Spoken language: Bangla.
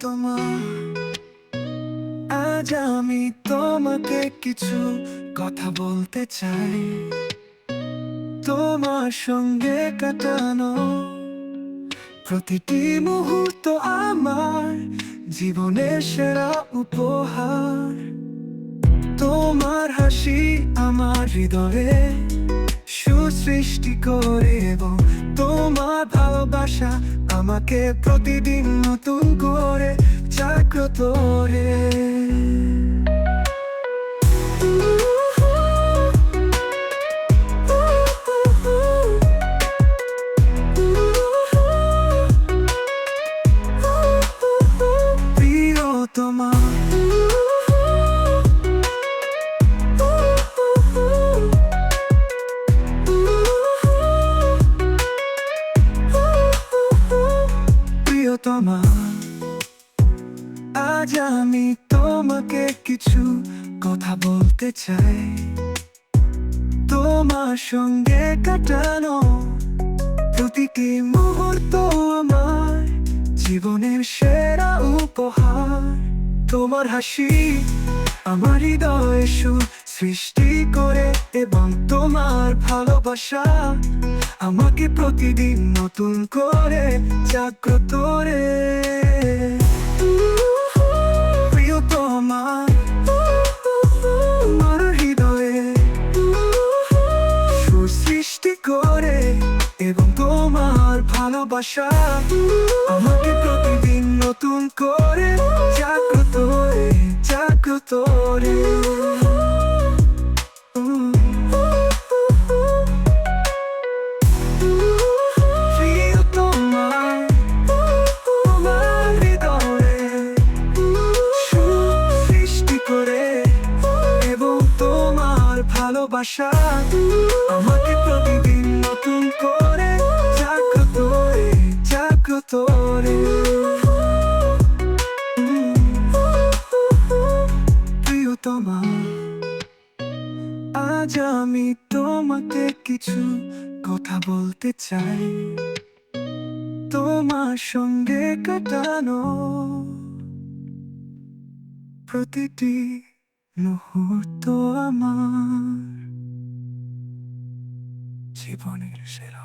প্রিয়তমা, আজ আমি তোমাকে কিছু কথা বলতে চাই। তোমার সঙ্গে কাটানো প্রতিটি মুহূর্ত আমার জীবনের সেরা উপহার। তোমার হাসি আমার হৃদয়ে সুসৃষ্টি করে এবং তোমার ভালোবাসা আমাকে প্রতিদিন নতুন করে জাগ্রত করে। প্রিয়তমা, প্রিয়তমা, আজ আমি তোমাকে কিছু কথা বলতে চাই। তোমার সঙ্গে কাটানো প্রতিটি মুহূর্ত আমার জীবনের সেরা উপহার। তোমার হাসি আমার হৃদয়ে সুর সৃষ্টি করে এবং তোমার ভালোবাসা আমাকে প্রতিদিন নতুন করে জাগ্রত করে। প্রিয়তমা, আমার হৃদয়ে সুর সৃষ্টি করে এবং তোমার ভালোবাসা আমাকে প্রতিদিন নতুন করে জাগ্রত করে, জাগ্রত করে। প্রিয়তমা, আমার হৃদয়ে সুর সৃষ্টি করে এবং তোমার ভালোবাসা আমাকে প্রতিদিন নতুন করে জাগ্রত করে, জাগ্রত করে। প্রিয়তমা, আজ আমি তোমাকে কিছু কথা বলতে চাই। তোমার সঙ্গে কাটানো প্রতিটি মুহূর্ত আমার জীবনের সেরা